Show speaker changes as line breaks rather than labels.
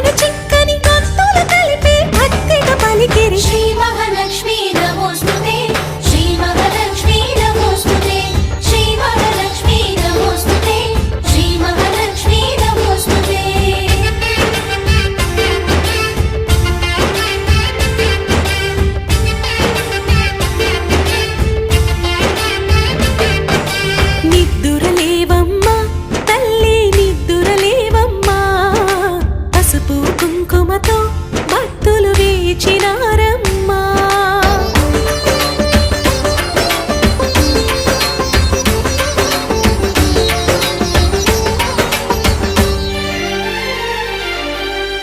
కన్నులను చిక్కని కత్తులు కలిపి భక్తిగా పలికిరి శ్రీ మహాలక్ష్మి నమోస్తుతే శ్రీ మహాలక్ష్మి నమోస్తుతే శ్రీ మహాలక్ష్మి నమోస్తుతే శ్రీ మహాలక్ష్మి నమోస్తుతే నిద్దురలేవమ్మా తల్లి నిద్దురలేవమ్మా పసుపు కుంకుమతో భక్తులు వేచినారు